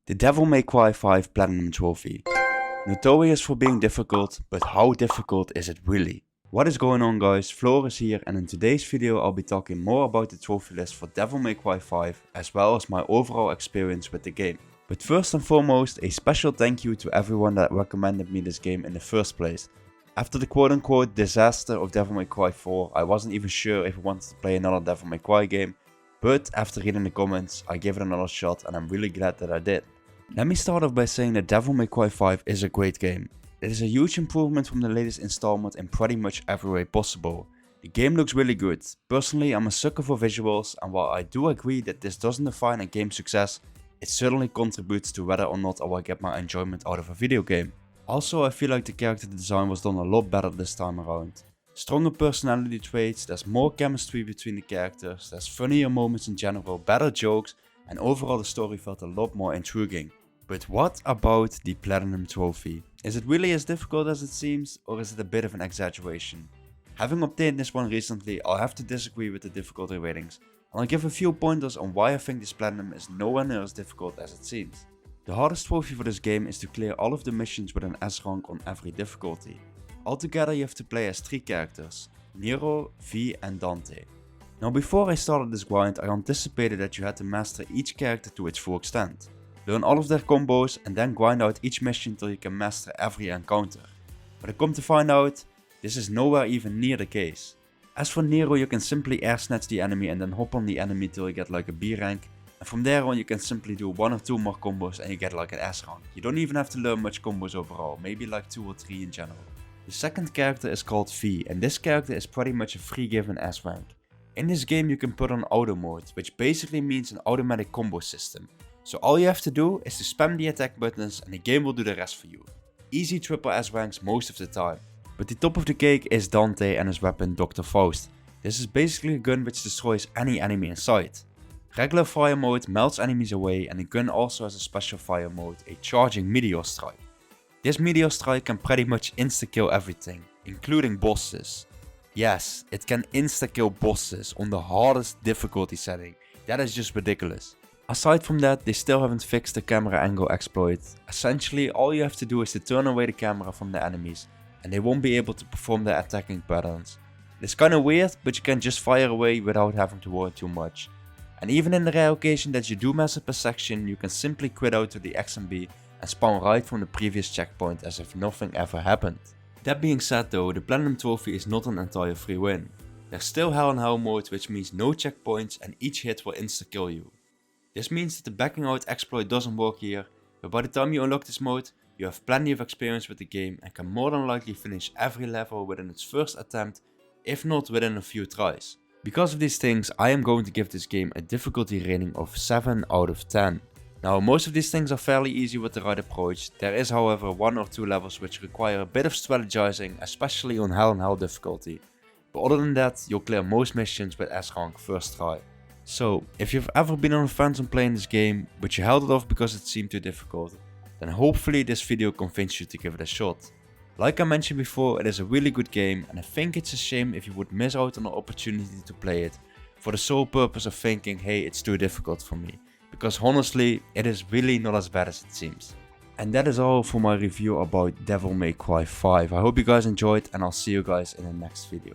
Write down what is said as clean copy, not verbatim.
The Devil May Cry 5 Platinum Trophy. Notorious for being difficult, but how difficult is it really? What is going on guys, Floriiss here, and in today's video I'll be talking more about the trophy list for Devil May Cry 5 as well as my overall experience with the game. But first and foremost, a special thank you to everyone that recommended me this game in the first place. After the quote unquote disaster of Devil May Cry 4, I wasn't even sure if I wanted to play another Devil May Cry game, but after reading the comments I gave it another shot and I'm really glad that I did. Let me start off by saying that Devil May Cry 5 is a great game. It is a huge improvement from the latest installment in pretty much every way possible. The game looks really good. Personally, I'm a sucker for visuals, and while I do agree that this doesn't define a game's success, it certainly contributes to whether or not I will get my enjoyment out of a video game. Also, I feel like the character design was done a lot better this time around. Stronger personality traits, there's more chemistry between the characters, there's funnier moments in general, better jokes, and overall the story felt a lot more intriguing. But what about the Platinum Trophy? Is it really as difficult as it seems, or is it a bit of an exaggeration? Having obtained this one recently, I'll have to disagree with the difficulty ratings, and I'll give a few pointers on why I think this Platinum is nowhere near as difficult as it seems. The hardest trophy for this game is to clear all of the missions with an S rank on every difficulty. Altogether you have to play as 3 characters, Nero, V and Dante. Now before I started this grind, I anticipated that you had to master each character to its full extent. Learn all of their combos and then grind out each mission till you can master every encounter. But I come to find out, this is nowhere even near the case. As for Nero, you can simply air snatch the enemy and then hop on the enemy till you get like a B rank. And from there on you can simply do 1 or 2 more combos and you get like an S rank. You don't even have to learn much combos overall, maybe like 2 or 3 in general. The second character is called V, and this character is pretty much a free given S rank. In this game you can put on auto mode, which basically means an automatic combo system. So all you have to do is to spam the attack buttons and the game will do the rest for you. Easy triple S ranks most of the time. But the top of the cake is Dante and his weapon Dr. Faust. This is basically a gun which destroys any enemy in sight. Regular fire mode melts enemies away, and the gun also has a special fire mode, a charging meteor strike. This meteor strike can pretty much insta-kill everything, including bosses. Yes, it can insta-kill bosses on the hardest difficulty setting. That is just ridiculous. Aside from that, they still haven't fixed the camera angle exploit. Essentially, all you have to do is to turn away the camera from the enemies, and they won't be able to perform their attacking patterns. It's kinda weird, but you can just fire away without having to worry too much. And even in the rare occasion that you do mess up a section, you can simply quit out to the XMB and spawn right from the previous checkpoint as if nothing ever happened. That being said though, the Platinum Trophy is not an entire free win. There's still Hell in Hell mode, which means no checkpoints and each hit will insta-kill you. This means that the backing out exploit doesn't work here, but by the time you unlock this mode, you have plenty of experience with the game and can more than likely finish every level within its first attempt, if not within a few tries. Because of these things, I am going to give this game a difficulty rating of 7 out of 10. Now most of these things are fairly easy with the right approach. There is however 1 or 2 levels which require a bit of strategizing, especially on Hell in Hell difficulty. But other than that, you'll clear most missions with S rank first try. So, if you've ever been on the fence on playing this game, but you held it off because it seemed too difficult, then hopefully this video convinced you to give it a shot. Like I mentioned before, it is a really good game, and I think it's a shame if you would miss out on the opportunity to play it for the sole purpose of thinking, hey, it's too difficult for me. Because honestly, it is really not as bad as it seems. And that is all for my review about Devil May Cry 5. I hope you guys enjoyed, and I'll see you guys in the next video.